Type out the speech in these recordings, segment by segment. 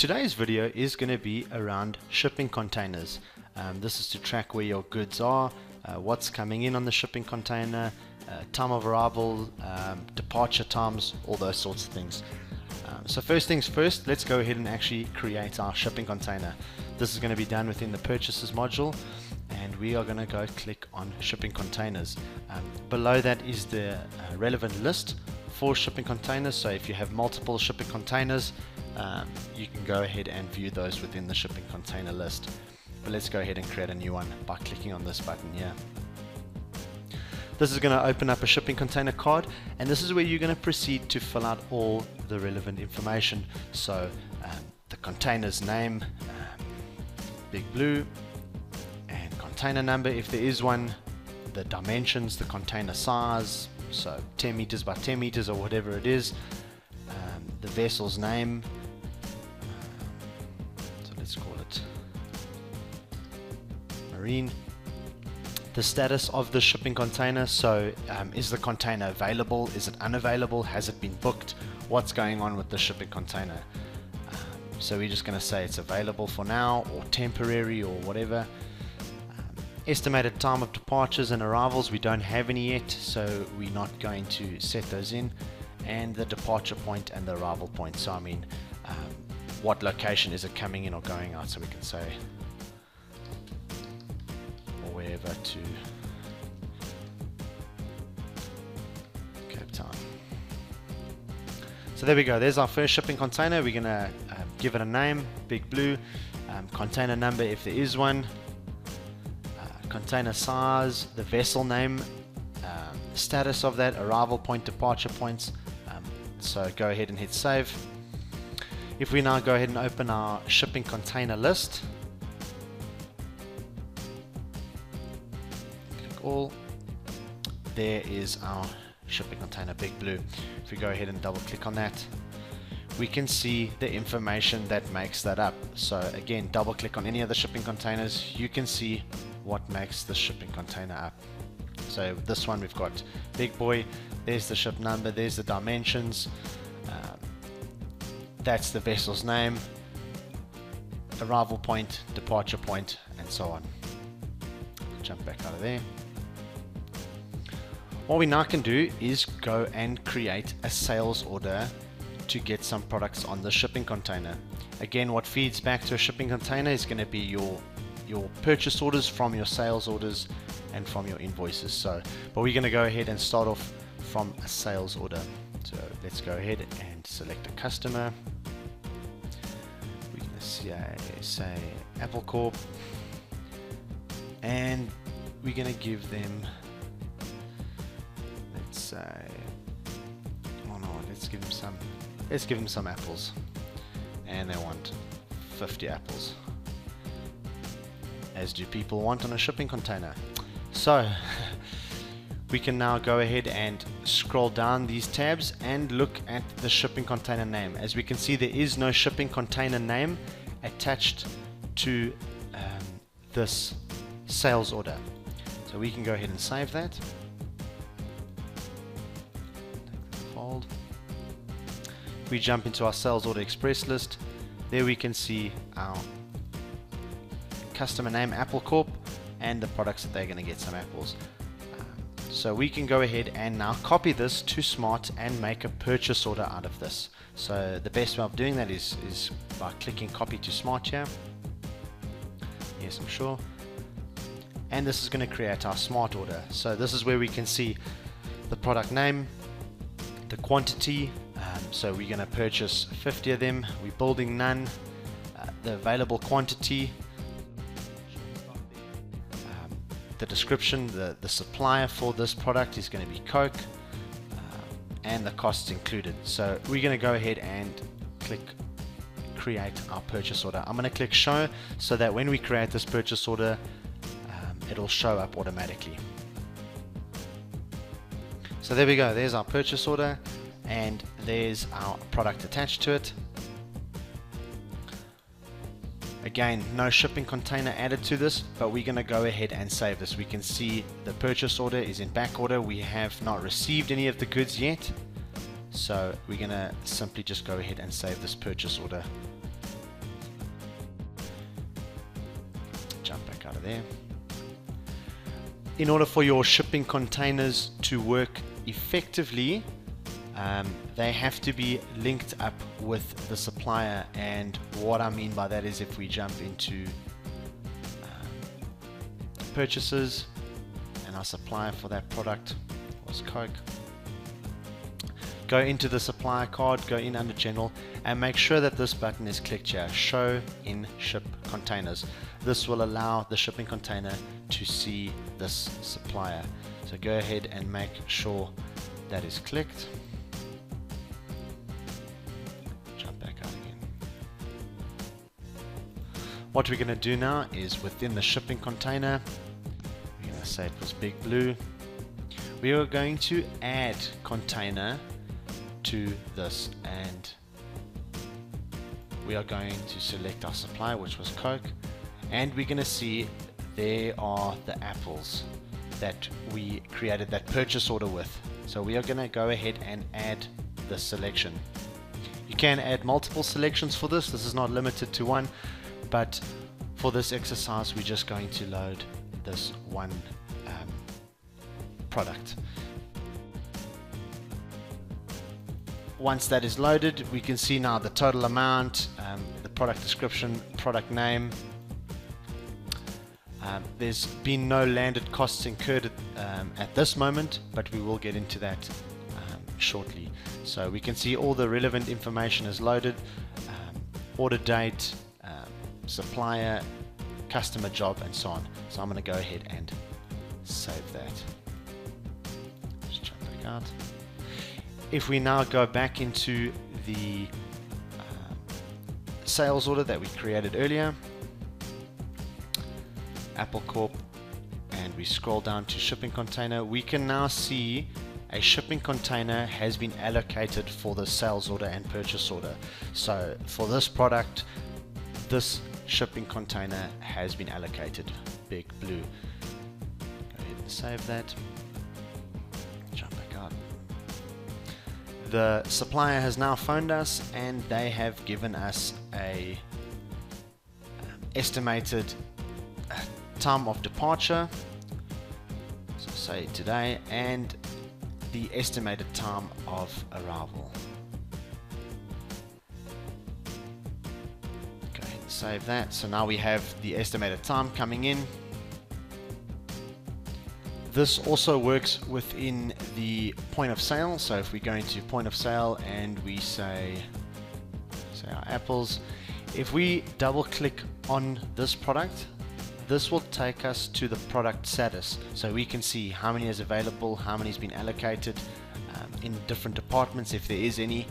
Today's video is going to be around shipping containers. This is to track where your goods are, what's coming in on the shipping container, time of arrival, departure times, all those sorts of things. So first things first, let's go ahead and actually create our shipping container. This is going to be done within the purchases module, and we are going to go click on shipping containers. Below that is the relevant list for shipping containers. So if you have multiple shipping containers, you can go ahead and view those within the shipping container list. But let's go ahead and create a new one by clicking on this button here. This is going to open up a shipping container card, and this is where you're going to proceed to fill out all the relevant information. So the container's name, Big Blue, and container number if there is one, the dimensions, the container size, so 10 meters by 10 meters or whatever it is, the vessel's name, so let's call it Marine, the status of the shipping container, so is the container available, is it unavailable, has it been booked, what's going on with the shipping container. So we're just going to say it's available for now, or temporary, or whatever. Estimated time of departures and arrivals, we don't have any yet, so we're not going to set those in. And the departure point and the arrival point, so I mean what location is it coming in or going out, so we can say or wherever to Cape Town. So there we go, there's our first shipping container. We're going to give it a name, Big Blue, container number if there is one, container size, the vessel name, status of that, arrival point, departure points. So go ahead and hit save. If we now go ahead and open our shipping container list, click all, there is our shipping container Big Blue. If we go ahead and double click on that, we can see the information that makes that up. So again, double click on any of the shipping containers, you can see what makes the shipping container up. So this one we've got Big Boy, there's the ship number, there's the dimensions, that's the vessel's name, arrival point, departure point, and so on. Jump back out of there. What we now can do is go and create a sales order to get some products on the shipping container. Again, what feeds back to a shipping container is going to be your purchase orders from your sales orders and from your invoices. So, but we're going to go ahead and start off from a sales order. So let's go ahead and select a customer. We're going to say Apple Corp, and we're going to give them, let's say, oh no, let's give them some apples, and they want 50 apples, as do people want on a shipping container. So we can now go ahead and scroll down these tabs and look at the shipping container name. As we can see, there is no shipping container name attached to this sales order, so we can go ahead and save that. Fold. If we jump into our sales order express list, there we can see our customer name Apple Corp and the products that they're going to get some apples. So we can go ahead and now copy this to Smart and make a purchase order out of this. So the best way of doing that is by clicking copy to Smart here. Yes, I'm sure. And this is going to create our Smart order. So this is where we can see the product name, the quantity, so we're going to purchase 50 of them, we're building none, the available quantity, the description, the supplier for this product is going to be Coke, and the costs included. So we're going to go ahead and click create our purchase order. I'm going to click show so that when we create this purchase order, it'll show up automatically. So there we go, there's our purchase order, and there's our product attached to it. Again, no shipping container added to this, but we're going to go ahead and save this. We can see the purchase order is in back order. We have not received any of the goods yet, so we're going to simply just go ahead and save this purchase order. there. In order for your shipping containers to work effectively, they have to be linked up with the supplier, and what I mean by that is if we jump into purchases, and our supplier for that product was Coke. Go into the supplier card, go in under general, and make sure that this button is clicked here, show in ship containers. This will allow the shipping container to see this supplier. So go ahead and make sure that is clicked. Jump back out again. What we're going to do now is within the shipping container, we're going to say it was Big Blue. We are going to add container to this, and we are going to select our supplier, which was Coke, and we're going to see there are the apples that we created that purchase order with. So we are going to go ahead and add the selection. You can add multiple selections for this. This is not limited to one, but for this exercise we're just going to load this one product. Once that is loaded, we can see now the total amount, the product description, product name. There's been no landed costs incurred at this moment, but we will get into that shortly. So we can see all the relevant information is loaded, order date, supplier, customer job, and so on. So I'm going to go ahead and save that. Just jump back out. If we now go back into the sales order that we created earlier, Apple Corp, and we scroll down to shipping container, we can now see a shipping container has been allocated for the sales order and purchase order. So for this product, this shipping container has been allocated Big Blue. Go ahead and save that. Jump back out. The supplier has now phoned us, and they have given us a estimated time of departure, so say today, and the estimated time of arrival. Go ahead and save that. So now we have the estimated time coming in. This also works within the point of sale. So if we go into point of sale and we say our apples, if we double click on this product, this will take us to the product status. So we can see how many is available, how many has been allocated in different departments if there is any,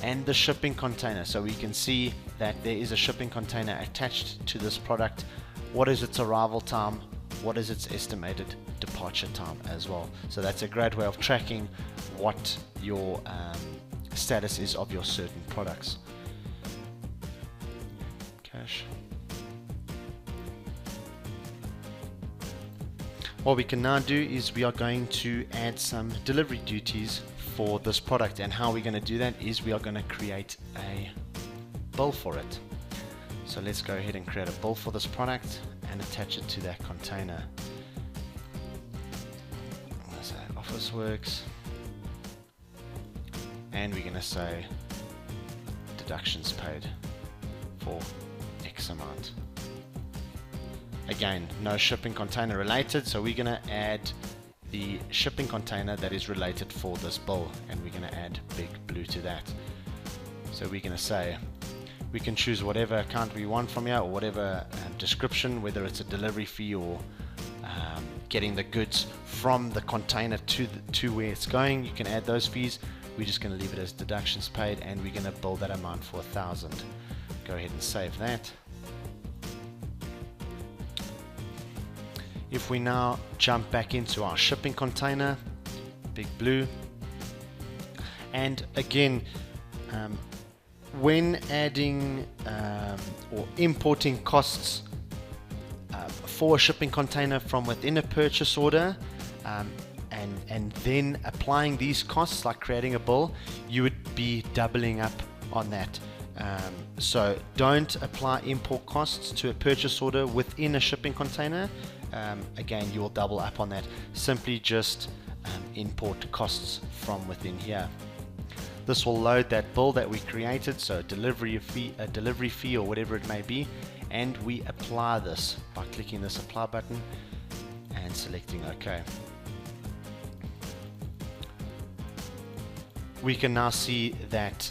and the shipping container. So we can see that there is a shipping container attached to this product. What is its arrival time? What is its estimated departure time as well? So that's a great way of tracking what your status is of your certain products. Cash. What we can now do is we are going to add some delivery duties for this product, and how we're going to do that is we are going to create a bill for it. So let's go ahead and create a bill for this product and attach it to that container. I'm going to say Officeworks, and we're going to say deductions paid for X amount. Again, no shipping container related, so we're going to add the shipping container that is related for this bill, and we're going to add Big Blue to that. So we're going to say we can choose whatever account we want from here, or whatever description, whether it's a delivery fee or getting the goods from the container to where it's going. You can add those fees. We're just going to leave it as deductions paid, and we're going to bill that amount for 1,000. Go ahead and save that. If we now jump back into our shipping container, Big Blue, and again, when adding or importing costs for a shipping container from within a purchase order, and then applying these costs like creating a bill, you would be doubling up on that. So don't apply import costs to a purchase order within a shipping container. Again, you will double up on that. Simply just import costs from within here. This will load that bill that we created, so a delivery fee or whatever it may be, and we apply this by clicking this apply button and selecting OK. We can now see that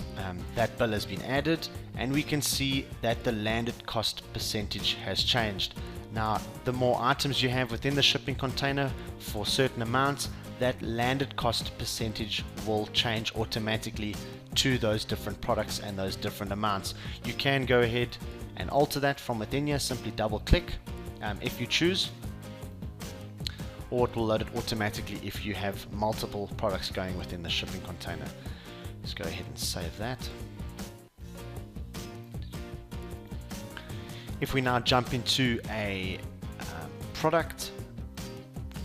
that bill has been added, and we can see that the landed cost percentage has changed. Now, the more items you have within the shipping container for certain amounts, that landed cost percentage will change automatically to those different products and those different amounts. You can go ahead and alter that from within here. Simply double click if you choose, or it will load it automatically if you have multiple products going within the shipping container. Let's go ahead and save that. If we now jump into a product,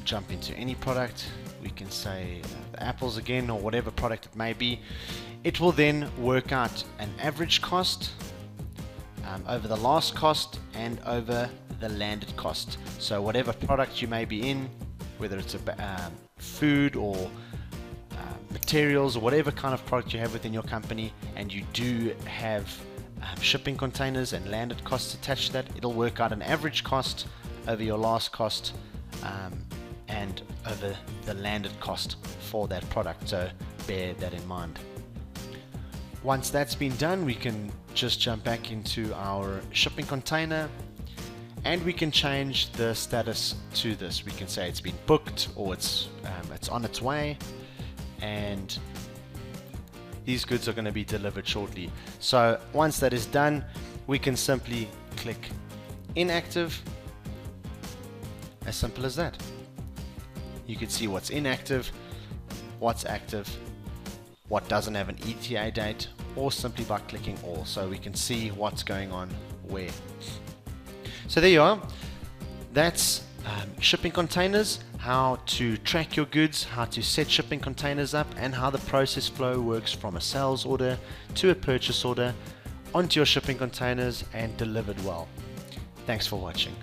jump into any product, we can say the apples again, or whatever product it may be, it will then work out an average cost over the last cost and over the landed cost. So whatever product you may be in, whether it's a food or materials or whatever kind of product you have within your company, and you do have shipping containers and landed costs attached to that, it'll work out an average cost over your last cost and over the landed cost for that product. So bear that in mind. Once that's been done, we can just jump back into our shipping container, and we can change the status to this. We can say it's been booked, or it's on its way, and these goods are going to be delivered shortly. So once that is done, we can simply click inactive. As simple as that. You can see what's inactive, what's active, what doesn't have an ETA date, or simply by clicking all, so we can see what's going on where. So there you are. That's shipping containers, how to track your goods, how to set shipping containers up, and how the process flow works from a sales order to a purchase order onto your shipping containers and delivered well. Thanks for watching.